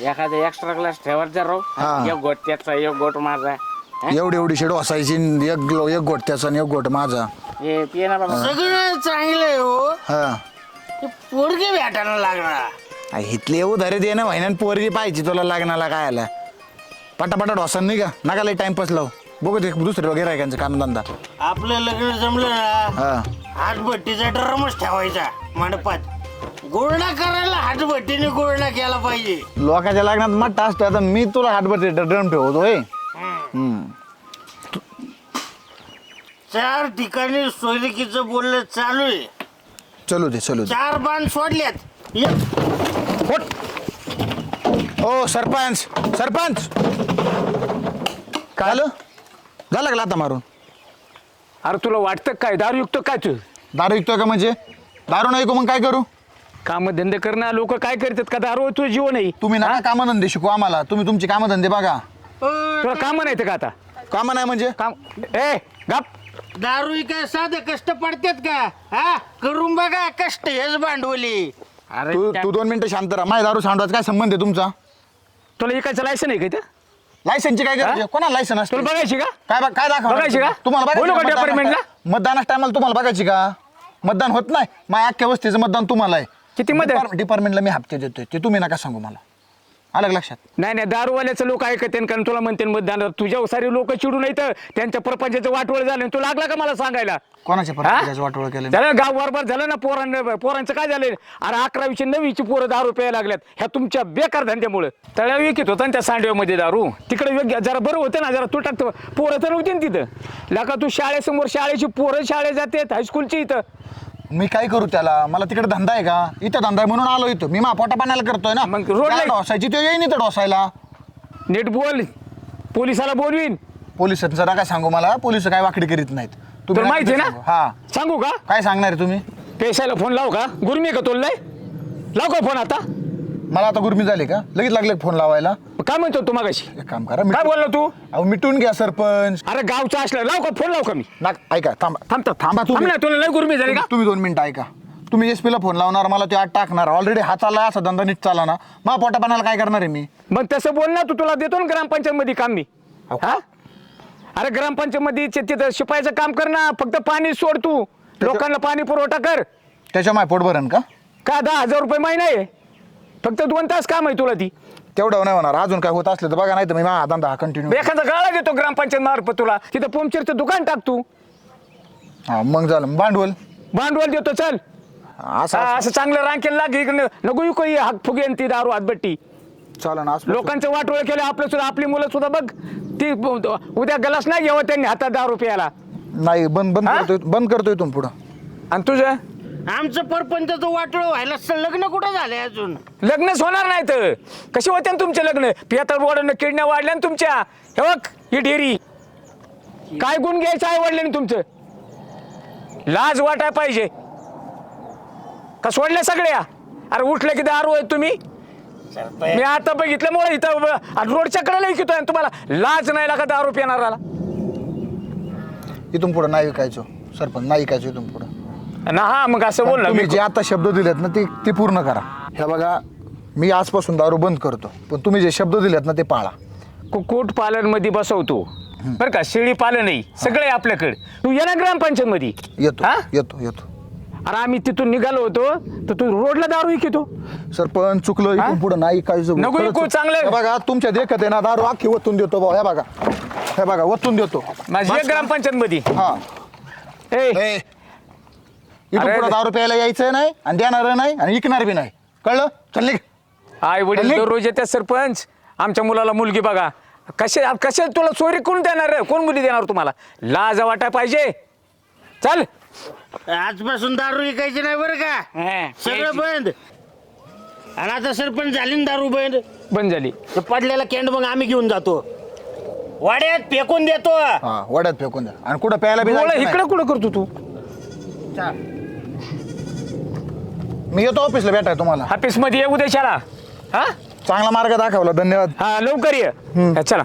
एखादा extra class ठेवायचा राव हा. एक गोट त्याचा एक गोट माझा एवढी शेड असायची एक गोट त्याचा आणि एक गोट माझा. हे पिये ना बाबा सगळं चांगलं आहे हो. हा ते पोरगी भेटायला लागणार. इथले उधारे दे ना महिन्यात पोरगी पाहिजे तुला लग्नाला काय आला पटापटा ढोसा नाही का नका लई टाइमपास लावू बघू ते दुसरे वगैरे आहे त्यांचं कामधंदा. आपलं लग्न जमलं ना हा हातभट्टीचा ड्रमच ठेवायचा मंडपात. गुळणा करायला हातभट्टीने गुळणा केला पाहिजे. लोकांच्या लग्नात मट्टा असतो आता मी तुला हातभर ड्रम ठेवतो होय. चार ठिकाणी सोयरिकीचं बोलणं चालू आहे. चलू दे 4 बाण सोडल्यात. ओ सरपंच सरपंच काय झालं झालं का आता मारून. अरे तुला वाटतं काय दारू युक्त काय तू दारू विकतोय का म्हणजे दारू नाही का मग काय करू. काम धंदे करणं लोक काय करतात का दारू तुझं जीवन आहे. तुम्ही ना कामधंदे शिकू आम्हाला तुम्ही तुमचे कामधंदे बघा. तुला काम नाही का आता काम नाही म्हणजे काम ए गप दारू काय साधे कष्ट पडतात का? हा करून बघा कष्ट हेच भांडवली. अरे तू 2 मिनिटं शांत राहा माझ्या दारू सांडवायचा काय संबंध आहे तुमचा. तुला इकायचं लायसन आहे का इथं लायसनची काय गरज आहे? कोणाला लायसन असतं तुला बघायची का काय दाखवा बघायची का? तुम्हाला बोलू का बघायची departmentला? मतदानाच्या टायमाला तुम्हाला बघायची का मतदान होत नाही माझ्या अख्ख्या वस्तीचं मतदान तुम्हाला आहे. किती मध्ये? डिपार्टमेंटला मी हप्ते देतोय ते तुम्ही नका सांगू मला आलं का लक्षात. नाही दारूवाल्याचं लोक ऐकते कारण तुला म्हणते मतदान तुझ्या सारी लोक चिडून येतं त्यांच्या परपंचाचं वाटवळ झालं तू लागला का मला सांगायला. कोणाच्या परत वाटोळ केलं झालं गाव बरोबर झालं ना पोरांचं काय झालं अरे 11वीची 9वीची पोरं दारू प्यायला लागल्यात ह्या तुमच्या बेकार धंद्यामुळे. तळ्याव विकत होता ना त्या सांडव्यामध्ये दारू तिकडे योग्य जरा बरं होतं ना जरा तुटात पोरं तर नव्हती ना तिथं लाका तू शाळेसमोर शाळेची पोरं शाळेत जाते हायस्कूलची इथं. मी काय करू त्याला मला तिकडे धंदा आहे का इथं धंदा आहे म्हणून आलो इथं मी पोटा पाण्याला करतोय ना मग रोडला- त्याला डोसायची तो येईन इथं डोसायला. नीट बोल पोलिसाला बोलवीन पोलिसांचं नका सांगू मला पोलिस काय वाकडी करीत नाहीत तुला नका माहिती आहे सांगू. ना हा सांगू का काय सांगणार आहे तुम्ही पेशाला फोन लाव का गुरमी का तुला लाव का फोन आता मला आता गुरमी झाली का लगेच लागले फोन लावायला. काय म्हणतो तू मागाशी एक काम करा काय बोलला तू अहो मिटून घ्या सरपंच. अरे गावचा असला लाव का फोन लाव का मी ऐका थांबा थांबतो थांबा थांब तुम्ही ना तुला लय गुरमी झाली का तुम्ही 2 मिनिटं ऐका तुम्ही एस ला फोन लावणार मला ते आत टाकणार ऑलरेडी हा चालला असा धंदा नीट चालला ना मग पोटा पाण्याला काय करणार आहे मी. मग तसं बोल ना तू तुला देतो ना ग्रामपंचायत मध्ये काम मी हा अरे ग्रामपंचायत मध्ये तिथं शिपायचं काम कर ना फक्त पाणी सोड तू लोकांना पाणी पुरवठा कर त्याच्या माय पोट भरण का 10,000 रुपये महिना आहे फक्त 2 तास काम आहे तुला ती तेवढं नाही होणार अजून काय होत असलं तर बघा नाही तर मी माझा धंदा हा कंटिन्यू. एखादा गाळा देतो ग्रामपंचायत मार्फत तुला तिथं पंक्चरचं दुकान टाक तू हा मग झालं भांडवल भांडवल देतो चल असं असं चांगलं रांकेल लाग इकडे नको इको हात फुगेन ती दारू हातबट्टी चालेल ना असं लोकांचं वाटोळ केलं आपलं सुद्धा आपली मुलं सुद्धा बघ ती उद्या गलास नाही घ्यावं त्यांनी हातात दारू प्यायला नाही बंद हा? बंद करतोय तुम्ही पुढं. आणि तुझं आमचं परपंचाचं वाटोळ व्हायला लग्न कुठं झालंय अजून? लग्नच होणार नाही तर कसे होते ना तुमचे लग्न पियातर वाढणं किडण्या वाढल्या ना तुमच्या हे बघ ही ढेरी काय गुण घ्यायचं आहे वाढले तुमचं लाज वाटाय पाहिजे का सोडल्या सगळ्या अरे उठलं की दारू आहे तुम्ही मी आता बघितल्यामुळे इथं रोडच्या कडेला विकतोय तुम्हाला लाज नाही लागा दारू पिणाराला इथून पुढं नाही विकायचो सरपंच नाही विकायचो इथून पुढं. ना हा मग असं बोल ना तुम्ही जे आता शब्द दिलेत ना ते पूर्ण करा. हे बघा मी आजपासून दारू बंद करतो पण तुम्ही जे शब्द दिलेत ना ते पाळा. कुक्कुट पालन मध्ये बसवतो बरं का शेळी पालन नाही सगळे आपल्याकडे तू ये ना ग्रामपंचायत मध्ये येतो हा? येतो येतो अरे आम्ही तिथून निघालो होतो तर तू रोडला दारू विकतो सरपंच चुकलं इथून पुढं नाही ऐकायचं. नको खरंच विकू, चुक- चांगलं. हे बघा तुमच्या देखत आहे ना दारू अख्खी ओतून देतो भाऊ हे बघा ओतून देतो. माझी बस. ग्रामपंचायत मध्ये हा ए इथून अरे. पुढं दारू प्यायला यायचं नाही आणि देणार नाही आणि विकणार बी नाही कळलं चालले. आई वडील दररोज येतात सरपंच आमच्या मुलाला मुलगी बघा कसे तुला चोरी कोण देणार रे? कोण मुली देणार तुम्हाला लाज वाटाय पाहिजे चल आजपासून दारू विकायची नाही बरं का सगळं बंद. आणि आता सरपंच झाली ना दारू बंद बंद झाली तर पडलेला कॅन्ड मग आम्ही घेऊन जातो वाड्यात फेकून देतो. हा वड्यात फेकून द्या आणि कुठं प्यायला बी जायचं नाही. इकडे कुठं करतो तू मी येतो ऑफिसला भेटाय तुम्हाला. ऑफिस मध्ये ये उद्या शाळा हा चांगला मार्ग दाखवला धन्यवाद. हा लवकर ये चला